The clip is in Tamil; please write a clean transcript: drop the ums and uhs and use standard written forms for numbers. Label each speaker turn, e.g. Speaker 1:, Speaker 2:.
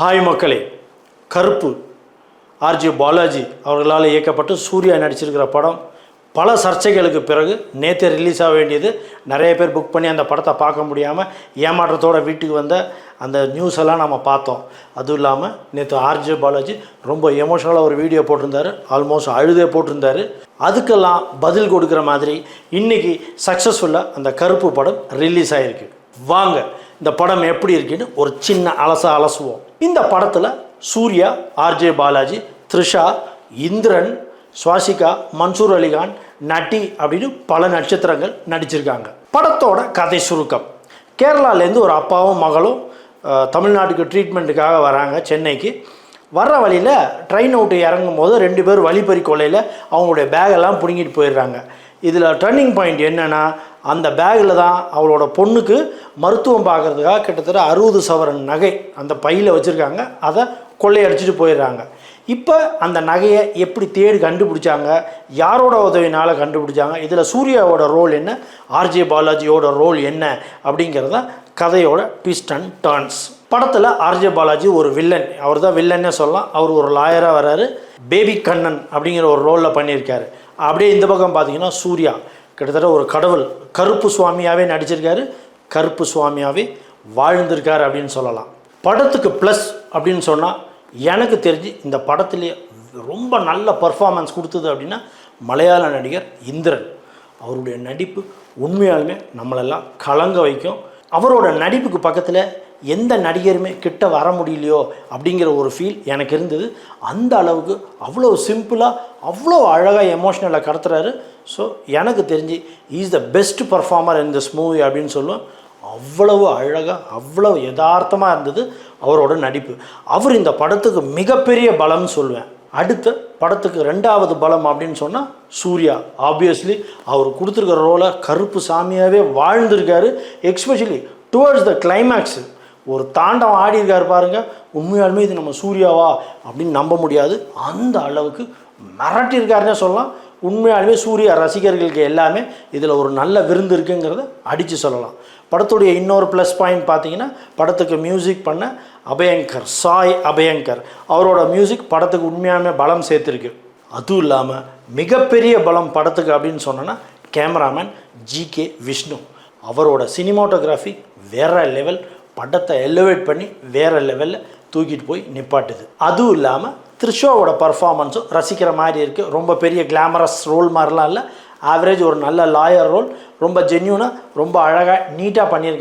Speaker 1: ஹாய் மக்களே, கருப்பு ஆர்ஜே பாலாஜி அவர்களால் இயக்கப்பட்டு சூர்யா நடிச்சிருக்கிற படம் பல சர்ச்சைகளுக்கு பிறகு நேற்று ரிலீஸ் ஆக வேண்டியது. நிறைய பேர் புக் பண்ணி அந்த படத்தை பார்க்க முடியாமல் ஏமாற்றத்தோடு வீட்டுக்கு வந்த அந்த நியூஸ் எல்லாம் நம்ம பார்த்தோம். அதுவும் இல்லாமல் நேற்று ஆர்ஜே பாலாஜி ரொம்ப எமோஷனலாக ஒரு வீடியோ போட்டிருந்தார், ஆல்மோஸ்ட் அழுதே போட்டிருந்தார். அதுக்கெல்லாம் பதில் கொடுக்குற மாதிரி இன்றைக்கி சக்ஸஸ்ஃபுல்லாக அந்த கருப்பு படம் ரிலீஸ் ஆகிருக்கு. வாங்க இந்த படம் எப்படி இருக்குன்னு ஒரு சின்ன அலசுவோம். இந்த படத்தில் சூர்யா, ஆர்ஜே பாலாஜி, த்ரிஷா, இந்திரன், சுவாசிகா, மன்சூர் அலிகான், நட்டி அப்படின்னு பல நட்சத்திரங்கள் நடிச்சிருக்காங்க. படத்தோட கதை சுருக்கம்: கேரளாலேருந்து ஒரு அப்பாவும் மகளும் தமிழ்நாட்டுக்கு ட்ரீட்மெண்ட்டுக்காக வராங்க சென்னைக்கு. வர்ற வழியில் ட்ரெயின் விட்டு இறங்கும் போது 2 பேர் வழிப்பறி கொள்ளையில் அவங்களுடைய பேகெல்லாம் பிடுங்கிட்டு போயிடுறாங்க. இதில் டர்னிங் பாயிண்ட் என்னென்னா, அந்த பேக்கில் தான் அவளோட பொண்ணுக்கு மருத்துவம் பார்க்குறதுக்காக கிட்டத்தட்ட 60 சவரன் நகை அந்த பையில் வச்சுருக்காங்க. அதை கொள்ளையடிச்சிட்டு போயிடுறாங்க. இப்போ அந்த நகையை எப்படி தேடி கண்டுபிடிச்சாங்க, யாரோட உதவினால் கண்டுபிடிச்சாங்க, இதில் சூர்யாவோட ரோல் என்ன, ஆர்ஜே பாலாஜியோட ரோல் என்ன அப்படிங்கிறத கதையோட ட்விஸ்ட் அண்ட் டர்ன்ஸ். படத்தில் ஆர்ஜே பாலாஜி ஒரு வில்லன், அவர் தான் வில்லன்னே சொல்லலாம். அவர் ஒரு லாயராக வர்றாரு, பேபி கண்ணன் அப்படிங்கிற ஒரு ரோலில் பண்ணியிருக்காரு. அப்படியே இந்த பக்கம் பார்த்தீங்கன்னா சூர்யா கிட்டத்தட்ட ஒரு கடவுள், கருப்பு சுவாமியாகவே நடிச்சிருக்காரு, கருப்பு சுவாமியாகவே வாழ்ந்திருக்கார் அப்படின்னு சொல்லலாம். படத்துக்கு ப்ளஸ் அப்படின்னு சொன்னால், எனக்கு தெரிஞ்சு இந்த படத்துலேயே ரொம்ப நல்ல பர்ஃபார்மன்ஸ் கொடுத்தது அப்படின்னா மலையாள நடிகர் இந்திரன். அவருடைய நடிப்பு உண்மையாலுமே நம்மளெல்லாம் கலங்க வைக்கும். அவரோட நடிப்புக்கு பக்கத்தில் எந்த நடிகருமே கிட்ட வர முடியலையோ அப்படிங்கிற ஒரு ஃபீல் எனக்கு இருந்தது. அந்த அளவுக்கு அவ்வளோ சிம்பிளாக அவ்வளோ அழகாக எமோஷ்னலாக கடத்துறாரு. ஸோ எனக்கு தெரிஞ்சு is the best performer in this movie அப்படின்னு சொல்லுவேன். அவ்வளவு அழகாக அவ்வளவு யதார்த்தமாக இருந்தது அவரோட நடிப்பு. அவர் இந்த படத்துக்கு மிகப்பெரிய பலம்னு சொல்லுவேன். அடுத்த படத்துக்கு 2வது பலம் அப்படின்னு சொன்னால் சூர்யா. ஆப்வியஸ்லி அவர் கொடுத்துருக்கிற ரோலை கருப்பு சாமியாகவே வாழ்ந்திருக்காரு. எக்ஸ்பெஷலி டுவர்ட்ஸ் த கிளைமேக்ஸு ஒரு தாண்டம் ஆடி இருக்கார் பாருங்கள். உண்மையாலுமே இது நம்ம சூர்யாவா அப்படின்னு நம்ப முடியாது, அந்த அளவுக்கு மிரட்டியிருக்காருன்னே சொல்லலாம். உண்மையாலுமே சூர்யா ரசிகர்களுக்கு எல்லாமே இதில் ஒரு நல்ல விருந்து இருக்குங்கிறத அடித்து சொல்லலாம். படத்துடைய இன்னொரு ப்ளஸ் பாயிண்ட் பார்த்தீங்கன்னா, படத்துக்கு மியூசிக் பண்ண அபயங்கர், சாய் அபயங்கர், அவரோட மியூசிக் படத்துக்கு உண்மையாலுமே பலம் சேர்த்துருக்கு. அதுவும் இல்லாமல் மிகப்பெரிய பலம் படத்துக்கு அப்படின்னு சொன்னோன்னா கேமராமேன் ஜிகே விஷ்ணு. அவரோட சினிமாட்டோகிராஃபி வேறு லெவல், படத்தை எலிவேட் பண்ணி வேறு லெவலில் தூக்கிட்டு போய் நிப்பாட்டுது. அதுவும் இல்லாமல் த்ரிஷாவோட பர்ஃபார்மன்ஸும் ரசிக்கிற மாதிரி இருக்குது. ரொம்ப பெரிய கிளாமரஸ் ரோல் மாதிரிலாம் இல்லை, ஆவரேஜ் ஒரு நல்ல லாயர் ரோல். ரொம்ப ஜென்யூனாக ரொம்ப அழகாக நீட்டாக பண்ணியிருக்காங்க.